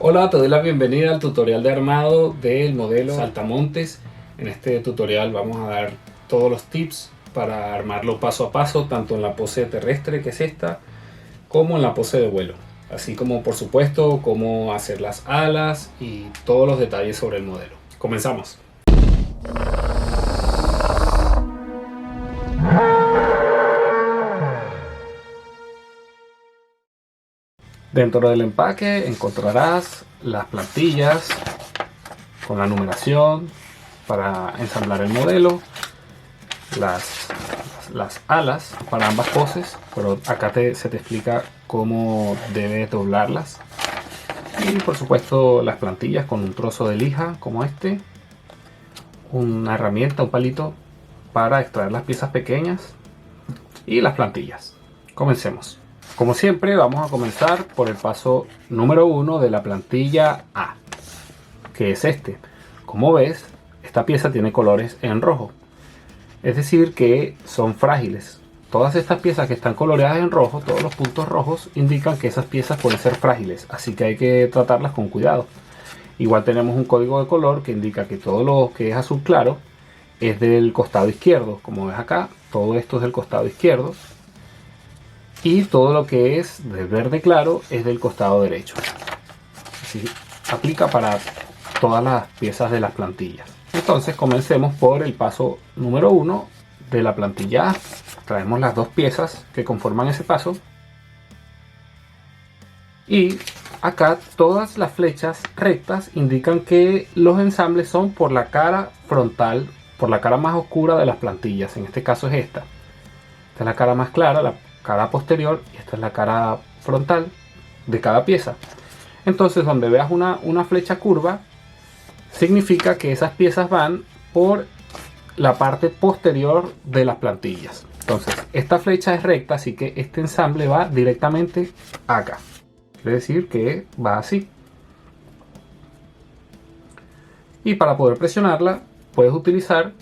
Hola, te doy la bienvenida al tutorial de armado del modelo saltamontes. En este tutorial vamos a dar todos los tips para armarlo paso a paso, tanto en la pose terrestre, que es esta, como en la pose de vuelo. Así como, por supuesto, cómo hacer las alas y todos los detalles sobre el modelo. Comenzamos. Dentro del empaque encontrarás las plantillas con la numeración para ensamblar el modelo, las alas para ambas poses, pero acá se te explica cómo debes doblarlas, y por supuesto las plantillas con un trozo de lija como este, una herramienta, un palito para extraer las piezas pequeñas y las plantillas. Comencemos. Como siempre, vamos a comenzar por el paso número 1 de la plantilla A, que es este. Como ves, esta pieza tiene colores en rojo, es decir que son frágiles. Todas estas piezas que están coloreadas en rojo, todos los puntos rojos indican que esas piezas pueden ser frágiles, así que hay que tratarlas con cuidado. Igual tenemos un código de color que indica que todo lo que es azul claro es del costado izquierdo. Como ves acá, todo esto es del costado izquierdo, y todo lo que es del verde claro es del costado derecho. Así aplica para todas las piezas de las plantillas. Entonces comencemos por el paso número 1 de la plantilla A. Traemos las dos piezas que conforman ese paso, y acá todas las flechas rectas indican que los ensambles son por la cara frontal, por la cara más oscura de las plantillas. En este caso es esta. Esta es la cara más clara, la cara posterior, y esta es la cara frontal de cada pieza. Entonces, donde veas una flecha curva, significa que esas piezas van por la parte posterior de las plantillas. Entonces, esta flecha es recta, así que este ensamble va directamente acá. Quiere decir que va así. Y para poder presionarla, puedes utilizar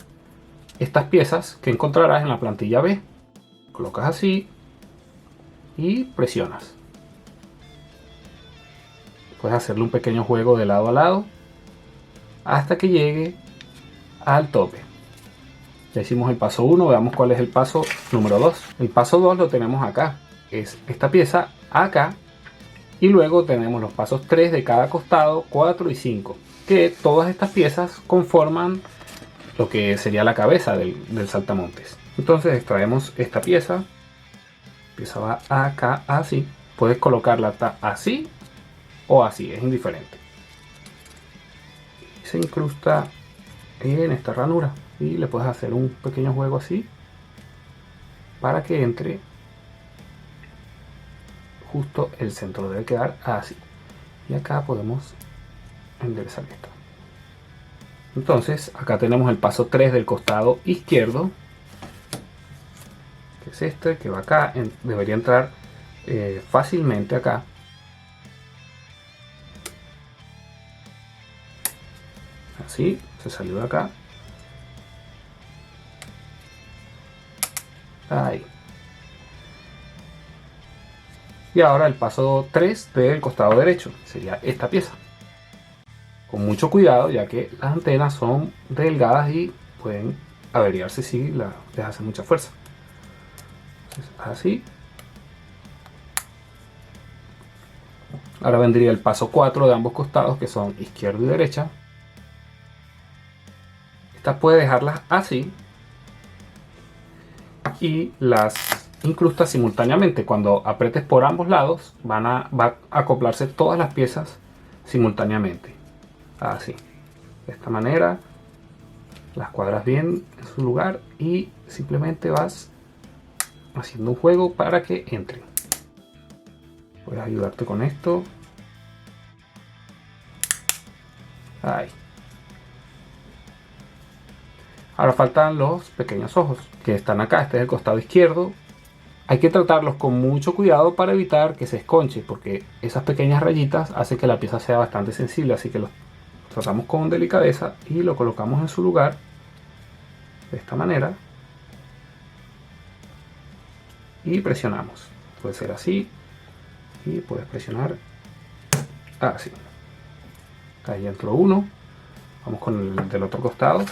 estas piezas que encontrarás en la plantilla B. Colocas así y presionas. Puedes hacerle un pequeño juego de lado a lado hasta que llegue al tope. Ya hicimos el paso 1, veamos cuál es el paso número 2. El paso 2 lo tenemos acá, es esta pieza acá, y luego tenemos los pasos 3 de cada costado, 4 y 5, que todas estas piezas conforman lo que sería la cabeza del saltamontes. Entonces extraemos esta pieza va acá así, puedes colocarla así o así, es indiferente. Se incrusta en esta ranura y le puedes hacer un pequeño juego así para que entre justo el centro. Debe quedar así, y acá podemos enderezar esto. Entonces acá tenemos el paso 3 del costado izquierdo, que es este, que va acá. Debería entrar fácilmente acá. Así, se salió de acá. Ahí. Y ahora el paso 3 del costado derecho sería esta pieza. Con mucho cuidado, ya que las antenas son delgadas y pueden averiarse si les hace mucha fuerza. Entonces, así. Ahora vendría el paso 4 de ambos costados, que son izquierdo y derecha. Estas puede dejarlas así y las incrusta simultáneamente. Cuando apretes por ambos lados va a acoplarse todas las piezas simultáneamente. Así, de esta manera las cuadras bien en su lugar y simplemente vas haciendo un juego para que entren. Puedes ayudarte con esto. Ahí. Ahora faltan los pequeños ojos que están acá. Este es el costado izquierdo. Hay que tratarlos con mucho cuidado para evitar que se esconche, porque esas pequeñas rayitas hacen que la pieza sea bastante sensible, así que los tratamos con delicadeza y lo colocamos en su lugar de esta manera y presionamos. Puede ser así y puedes presionar así. Acá ya entró uno. Vamos con el del otro costado.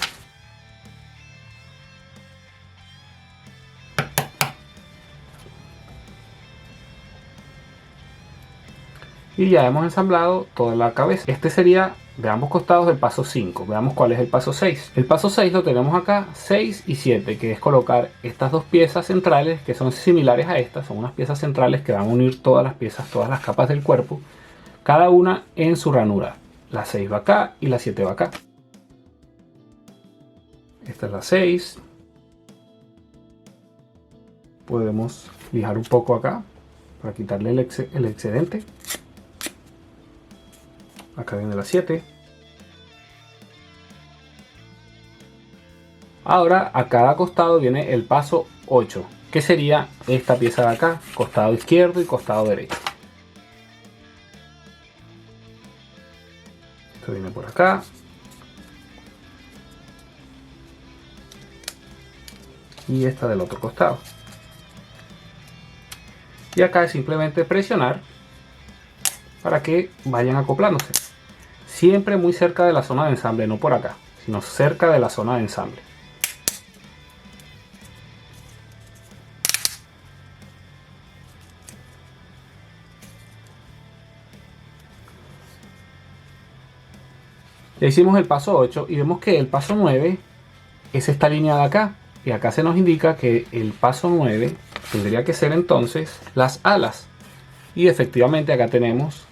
Y ya hemos ensamblado toda la cabeza. Este sería de ambos costados el paso 5. Veamos cuál es el paso 6. El paso 6 lo tenemos acá, 6 y 7, que es colocar estas dos piezas centrales que son similares a estas. Son unas piezas centrales que van a unir todas las piezas, todas las capas del cuerpo, cada una en su ranura. La 6 va acá y la 7 va acá. Esta es la 6. Podemos lijar un poco acá para quitarle el excedente. Acá viene la 7. Ahora a cada costado viene el paso 8, que sería esta pieza de acá, costado izquierdo y costado derecho. Esto viene por acá. Y esta del otro costado. Y acá es simplemente presionar para que vayan acoplándose. Siempre muy cerca de la zona de ensamble, no por acá, sino cerca de la zona de ensamble. Ya hicimos el paso 8 y vemos que el paso 9 es esta línea de acá. Y acá se nos indica que el paso 9 tendría que ser entonces las alas. Y efectivamente acá tenemos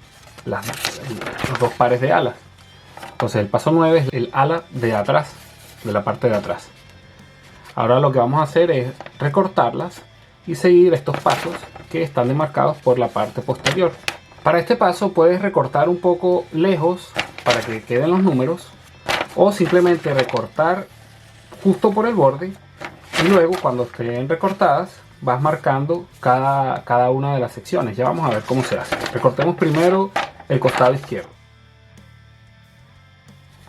los dos pares de alas. Entonces el paso 9 es el ala de atrás, de la parte de atrás. Ahora lo que vamos a hacer es recortarlas y seguir estos pasos que están demarcados por la parte posterior. Para este paso puedes recortar un poco lejos para que queden los números, o simplemente recortar justo por el borde y luego cuando estén recortadas vas marcando cada una de las secciones. Ya vamos a ver cómo se hace. Recortemos primero el costado izquierdo.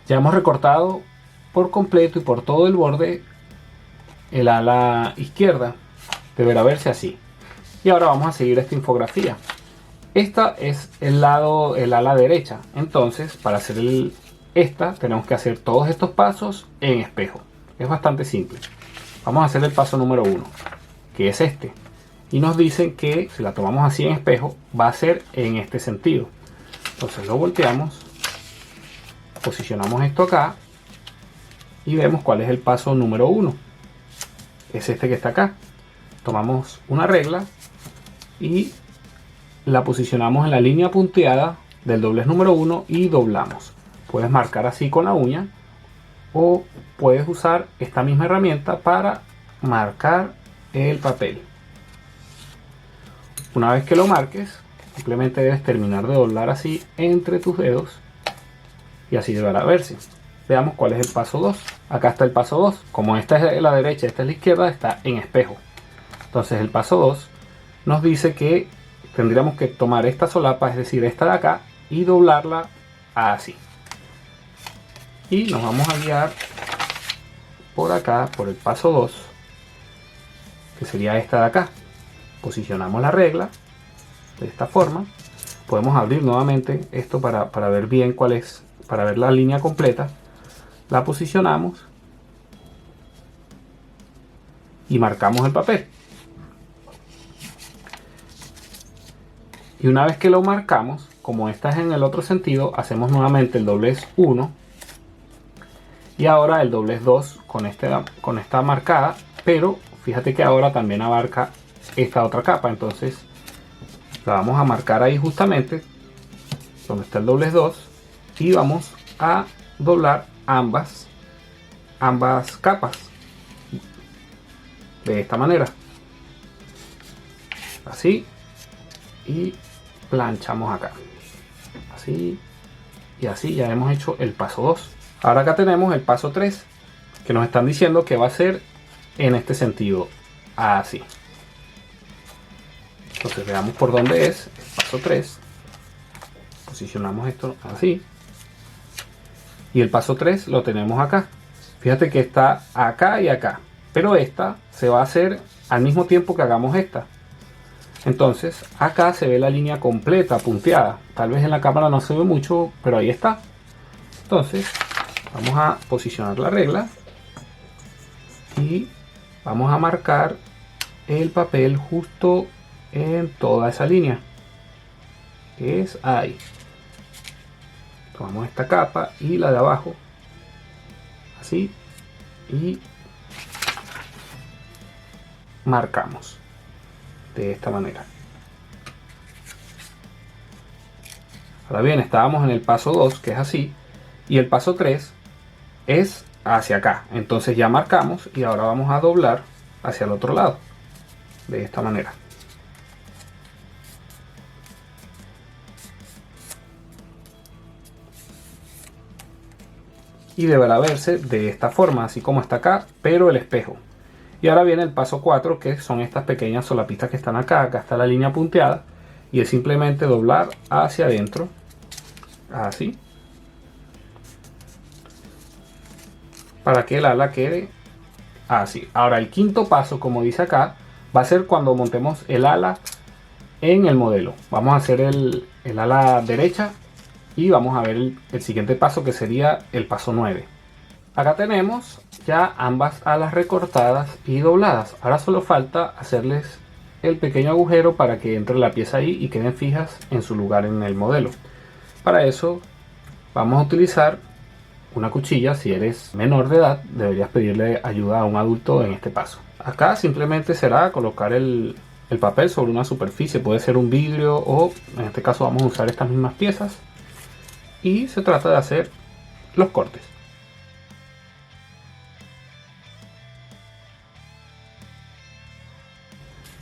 Ya hemos recortado por completo y por todo el borde el ala izquierda. Deberá verse así. Y ahora vamos a seguir esta infografía. Esta es el ala derecha. Entonces, para hacer esta, tenemos que hacer todos estos pasos en espejo. Es bastante simple. Vamos a hacer el paso número 1, que es este. Y nos dicen que si la tomamos así en espejo, va a ser en este sentido. Entonces lo volteamos, posicionamos esto acá y vemos cuál es el paso número 1. Es este que está acá. Tomamos una regla y la posicionamos en la línea punteada del doblez número 1 y doblamos. Puedes marcar así con la uña o puedes usar esta misma herramienta para marcar el papel. Una vez que lo marques, simplemente debes terminar de doblar así entre tus dedos y así deberá verse. Veamos cuál es el paso 2. Acá está el paso 2. Como esta es la derecha, esta es la izquierda, está en espejo. Entonces el paso 2 nos dice que tendríamos que tomar esta solapa, es decir, esta de acá, y doblarla así. Y nos vamos a guiar por acá, por el paso 2, que sería esta de acá. Posicionamos la regla de esta forma. Podemos abrir nuevamente esto para ver bien cuál es, para ver la línea completa. La posicionamos y marcamos el papel. Y una vez que lo marcamos, como esta es en el otro sentido, hacemos nuevamente el doblez 1 y ahora el doblez 2 con esta marcada, pero fíjate que ahora también abarca esta otra capa. Entonces la vamos a marcar ahí justamente donde está el doblez 2 y vamos a doblar ambas capas de esta manera, así, y planchamos acá así y así. Ya hemos hecho el paso 2. Ahora acá tenemos el paso 3, que nos están diciendo que va a ser en este sentido, así. Entonces veamos por dónde es el paso 3. Posicionamos esto así y el paso 3 lo tenemos acá. Fíjate que está acá y acá, pero esta se va a hacer al mismo tiempo que hagamos esta. Entonces acá se ve la línea completa punteada. Tal vez en la cámara no se ve mucho, pero ahí está. Entonces vamos a posicionar la regla y vamos a marcar el papel justo en toda esa línea, que es ahí. Tomamos esta capa y la de abajo, así, y marcamos de esta manera. Ahora bien, estábamos en el paso 2, que es así, y el paso 3 es hacia acá. Entonces ya marcamos y ahora vamos a doblar hacia el otro lado, de esta manera. Y deberá verse de esta forma, así como está acá, pero el espejo. Y ahora viene el paso 4, que son estas pequeñas solapitas que están acá. Acá está la línea punteada y es simplemente doblar hacia adentro, así, para que el ala quede así. Ahora el quinto paso, como dice acá, va a ser cuando montemos el ala en el modelo. Vamos a hacer el ala derecha y vamos a ver el siguiente paso, que sería el paso 9. Acá tenemos ya ambas alas recortadas y dobladas. Ahora solo falta hacerles el pequeño agujero para que entre la pieza ahí y queden fijas en su lugar en el modelo. Para eso vamos a utilizar una cuchilla. Si eres menor de edad, deberías pedirle ayuda a un adulto en este paso. Acá simplemente será colocar el papel sobre una superficie, puede ser un vidrio o en este caso vamos a usar estas mismas piezas, y se trata de hacer los cortes.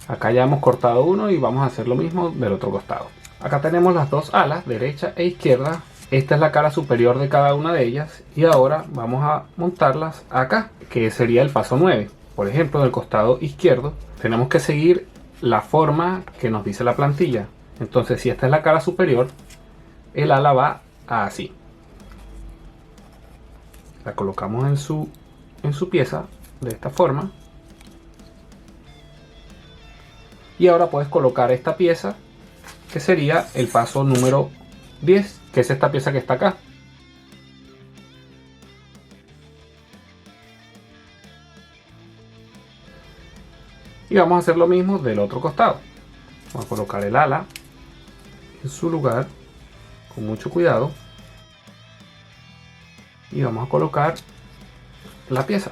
Acá ya hemos cortado uno y vamos a hacer lo mismo del otro costado. Acá tenemos las dos alas, derecha e izquierda. Esta es la cara superior de cada una de ellas y ahora vamos a montarlas acá, que sería el paso 9. Por ejemplo, del costado izquierdo tenemos que seguir la forma que nos dice la plantilla. Entonces, si esta es la cara superior, el ala va así. La colocamos en su pieza de esta forma. Y ahora puedes colocar esta pieza, que sería el paso número 10, que es esta pieza que está acá. Y vamos a hacer lo mismo del otro costado. Vamos a colocar el ala en su lugar con mucho cuidado y vamos a colocar la pieza.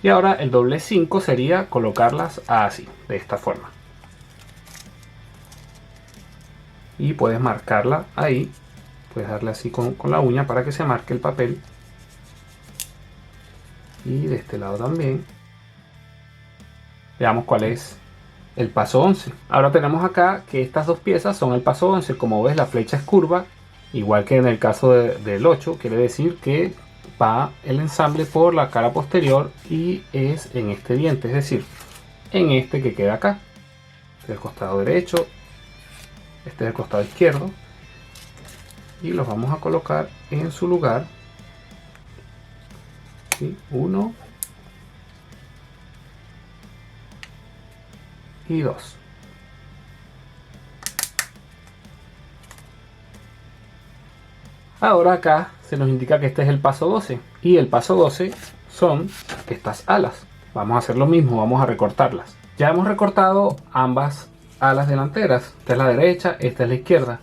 Y ahora el doble 5 sería colocarlas así, de esta forma. Y puedes marcarla ahí, puedes darle así con la uña para que se marque el papel. Y de este lado también. Veamos cuál es el paso 11. Ahora tenemos acá que estas dos piezas son el paso 11. Como ves, la flecha es curva, igual que en el caso del 8, quiere decir que va el ensamble por la cara posterior y es en este diente, es decir, en este que queda acá. Este es el costado derecho, este es el costado izquierdo, y los vamos a colocar en su lugar. ¿Sí? 1 y 2. Ahora acá se nos indica que este es el paso 12 y el paso 12 son estas alas. Vamos a hacer lo mismo, vamos a recortarlas. Ya hemos recortado ambas alas delanteras. Esta es la derecha, esta es la izquierda.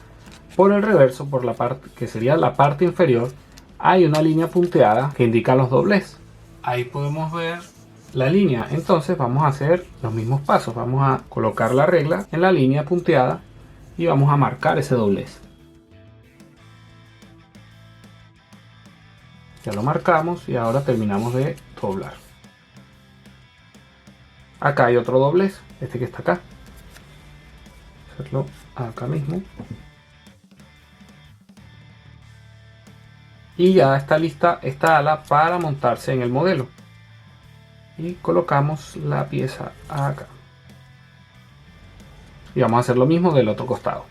Por el reverso, por la parte que sería la parte inferior, hay una línea punteada que indica los doblez. Ahí podemos ver la línea. Entonces vamos a hacer los mismos pasos. Vamos a colocar la regla en la línea punteada y vamos a marcar ese doblez. Ya lo marcamos y ahora terminamos de doblar. Acá hay otro doblez, este que está acá. Hacerlo acá mismo. Y ya está lista esta ala para montarse en el modelo. Y colocamos la pieza acá. Y vamos a hacer lo mismo del otro costado.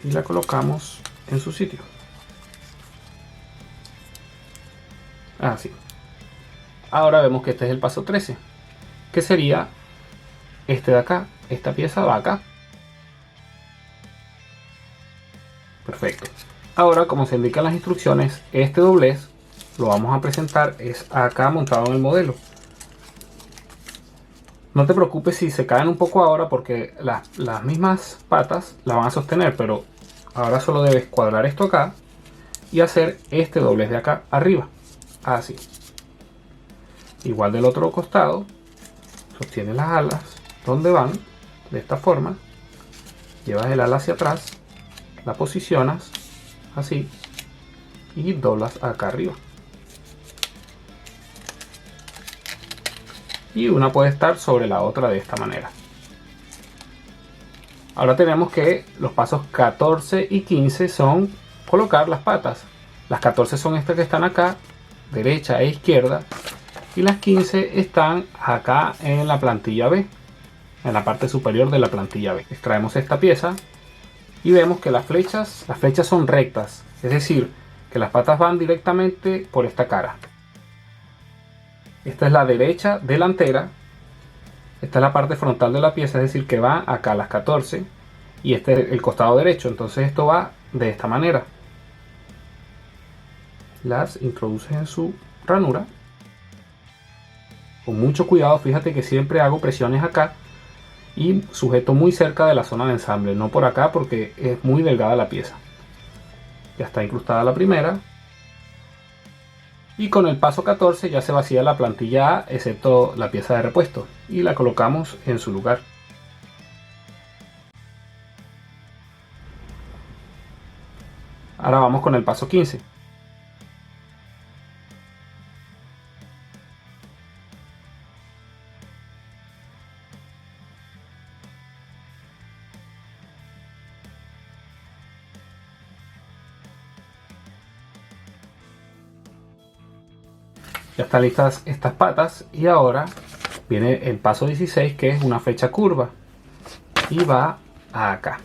y la colocamos en su sitio. Así. Ahora vemos que este es el paso 13, que sería este de acá. Esta pieza va acá. Perfecto. Ahora, como se indican las instrucciones, este doblez lo vamos a presentar es acá montado en el modelo. No te preocupes si se caen un poco ahora, porque las mismas patas la van a sostener, pero ahora solo debes cuadrar esto acá y hacer este doblez de acá arriba, así. Igual del otro costado, sostienes las alas donde van, de esta forma, llevas el ala hacia atrás, la posicionas así y doblas acá arriba. Y una puede estar sobre la otra de esta manera. Ahora tenemos que los pasos 14 y 15 son colocar las patas. Las 14 son estas que están acá, derecha e izquierda, y las 15 están acá en la plantilla B, en la parte superior de la plantilla B. Extraemos esta pieza y vemos que las flechas son rectas, es decir, que las patas van directamente por esta cara. Esta es la derecha delantera, esta es la parte frontal de la pieza, es decir, que va acá las 14, y este es el costado derecho, entonces esto va de esta manera. Las introduces en su ranura con mucho cuidado. Fíjate que siempre hago presiones acá y sujeto muy cerca de la zona de ensamble, no por acá porque es muy delgada la pieza. Ya está incrustada la primera. Y con el paso 14 ya se vacía la plantilla A, excepto la pieza de repuesto, y la colocamos en su lugar. Ahora vamos con el paso 15. Ya están listas estas patas y ahora viene el paso 16, que es una flecha curva y va acá.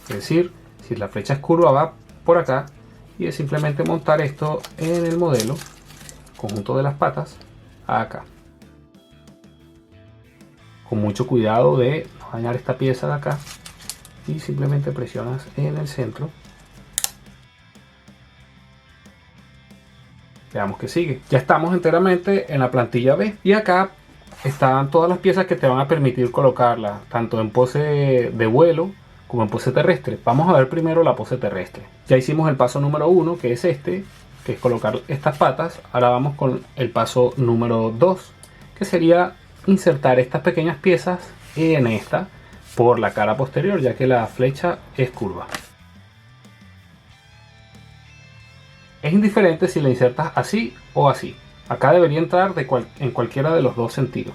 Es decir, si la flecha es curva va por acá, y es simplemente montar esto en el modelo, conjunto de las patas, acá. Con mucho cuidado de no dañar esta pieza de acá, y simplemente presionas en el centro. Veamos que sigue. Ya estamos enteramente en la plantilla B y acá están todas las piezas que te van a permitir colocarla tanto en pose de vuelo como en pose terrestre. Vamos a ver primero la pose terrestre. Ya hicimos el paso número 1, que es este, que es colocar estas patas. Ahora vamos con el paso número 2, que sería insertar estas pequeñas piezas en esta por la cara posterior, ya que la flecha es curva. Es indiferente si la insertas así o así. Acá debería entrar en cualquiera de los dos sentidos.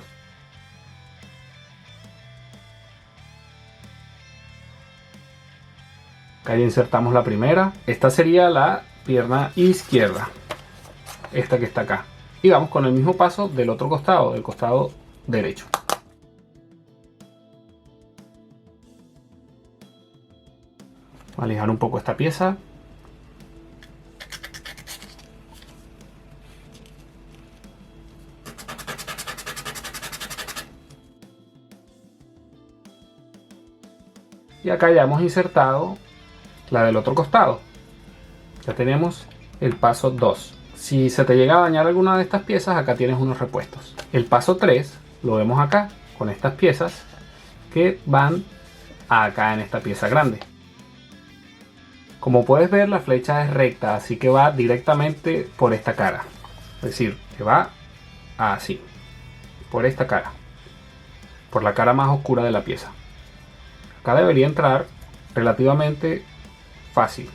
Acá ya insertamos la primera. Esta sería la pierna izquierda. Esta que está acá. Y vamos con el mismo paso del otro costado, del costado derecho. Vamos a alejar un poco esta pieza. Y acá ya hemos insertado la del otro costado. Ya tenemos el paso 2. Si se te llega a dañar alguna de estas piezas, acá tienes unos repuestos. El paso 3 lo vemos acá, con estas piezas que van acá en esta pieza grande. Como puedes ver, la flecha es recta, así que va directamente por esta cara. Es decir, que va así, por esta cara, por la cara más oscura de la pieza. Acá debería entrar relativamente fácil.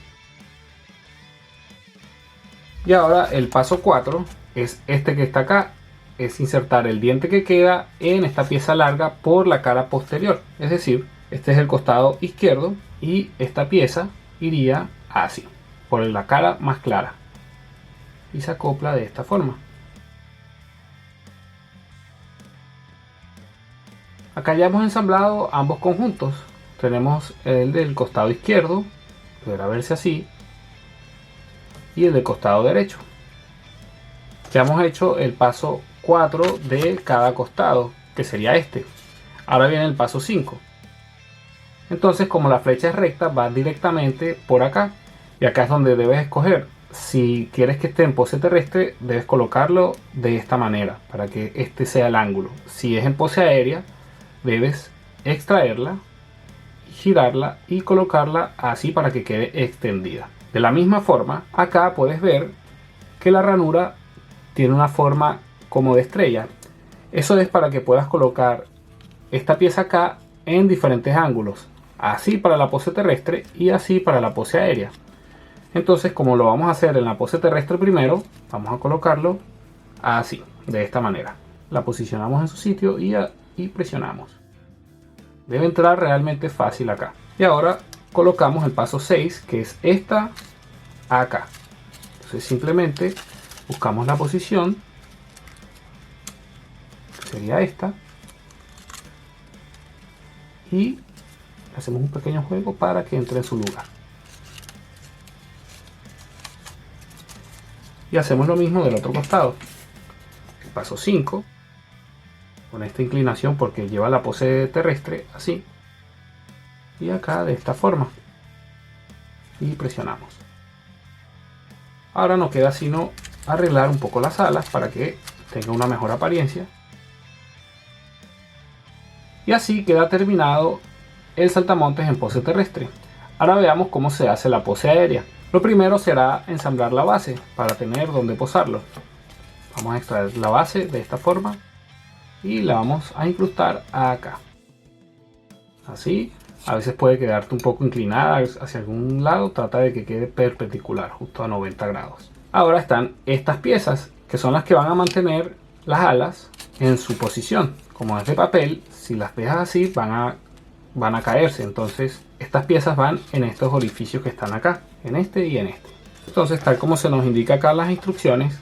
Y ahora el paso 4 es este que está acá, es insertar el diente que queda en esta pieza larga por la cara posterior. Es decir, este es el costado izquierdo y esta pieza iría así, por la cara más clara, y se acopla de esta forma. Acá ya hemos ensamblado ambos conjuntos. Tenemos el del costado izquierdo deberá verse así, y el del costado derecho. Ya hemos hecho el paso 4 de cada costado, que sería este. Ahora viene el paso 5. Entonces, como la flecha es recta, va directamente por acá, y acá es donde debes escoger. Si quieres que esté en pose terrestre, debes colocarlo de esta manera para que este sea el ángulo. Si es en pose aérea, debes extraerla, girarla y colocarla así para que quede extendida. De la misma forma, acá puedes ver que la ranura tiene una forma como de estrella. Eso es para que puedas colocar esta pieza acá en diferentes ángulos, así para la pose terrestre y así para la pose aérea. Entonces, como lo vamos a hacer en la pose terrestre primero, vamos a colocarlo así, de esta manera. La posicionamos en su sitio y presionamos. Debe entrar realmente fácil acá. Y ahora colocamos el paso 6, que es esta acá. Entonces simplemente buscamos la posición, que sería esta, y hacemos un pequeño juego para que entre en su lugar. Y hacemos lo mismo del otro costado. El paso 5, con esta inclinación porque lleva la pose terrestre así, y acá de esta forma, y presionamos. Ahora no queda sino arreglar un poco las alas para que tenga una mejor apariencia, y así queda terminado el saltamontes en pose terrestre. Ahora veamos cómo se hace la pose aérea. Lo primero será ensamblar la base para tener donde posarlo. Vamos a extraer la base de esta forma y la vamos a incrustar acá. Así, a veces puede quedarte un poco inclinada hacia algún lado, trata de que quede perpendicular, justo a 90 grados. Ahora están estas piezas, que son las que van a mantener las alas en su posición. Como es de papel, si las dejas así van a caerse. Entonces estas piezas van en estos orificios que están acá, en este y en este. Entonces, tal como se nos indica acá en las instrucciones,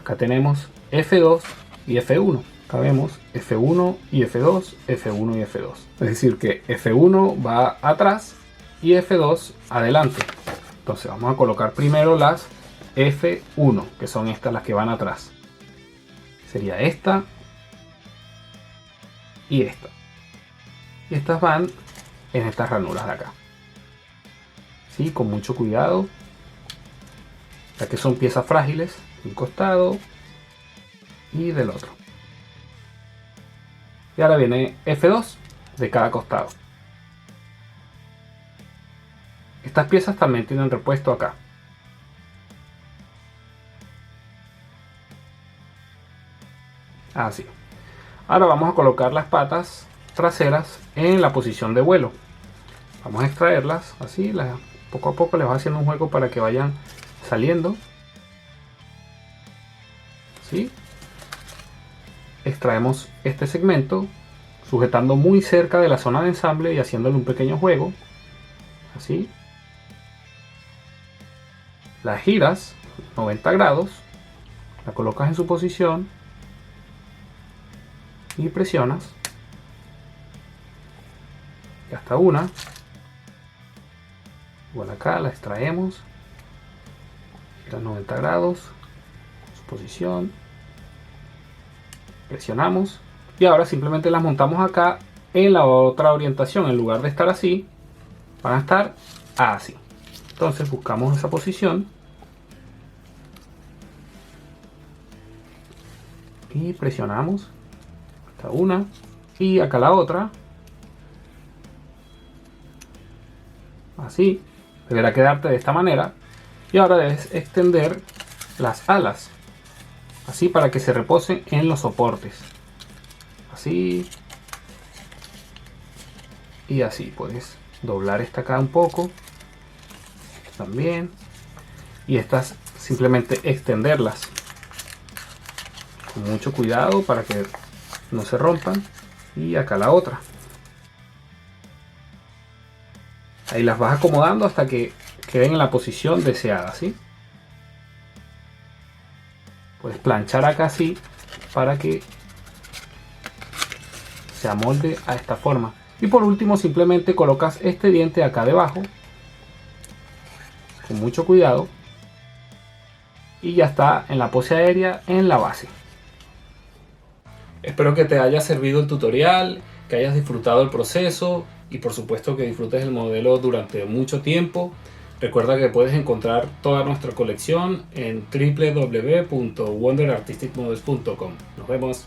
acá tenemos F2 y F1. Acá vemos F1 y F2, F1 y F2. Es decir que F1 va atrás y F2 adelante. Entonces vamos a colocar primero las F1, que son estas las que van atrás. Sería esta y esta. Y estas van en estas ranuras de acá. Sí, con mucho cuidado, ya que son piezas frágiles de un costado y del otro. Y ahora viene F2 de cada costado. Estas piezas también tienen repuesto acá. Así. Ahora vamos a colocar las patas traseras en la posición de vuelo. Vamos a extraerlas así, poco a poco les va haciendo un juego para que vayan saliendo. ¿Sí? Extraemos este segmento sujetando muy cerca de la zona de ensamble y haciéndole un pequeño juego. Así. La giras 90 grados, la colocas en su posición y presionas. Y hasta una. Igual acá la extraemos, gira 90 grados, su posición, presionamos y ahora simplemente las montamos acá en la otra orientación. En lugar de estar así, van a estar así. Entonces buscamos esa posición y presionamos hasta una y acá la otra, así. Deberá quedarte de esta manera y ahora debes extender las alas así para que se reposen en los soportes, así y así. Puedes doblar esta acá un poco también y estas simplemente extenderlas con mucho cuidado para que no se rompan. Y acá la otra, ahí las vas acomodando hasta que queden en la posición deseada, ¿sí? Puedes planchar acá así para que se amolde a esta forma. Y por último simplemente colocas este diente acá debajo con mucho cuidado. Y ya está en la pose aérea en la base. Espero que te haya servido el tutorial, que hayas disfrutado el proceso y por supuesto que disfrutes el modelo durante mucho tiempo. Recuerda que puedes encontrar toda nuestra colección en www.wonderartisticmodels.com. Nos vemos.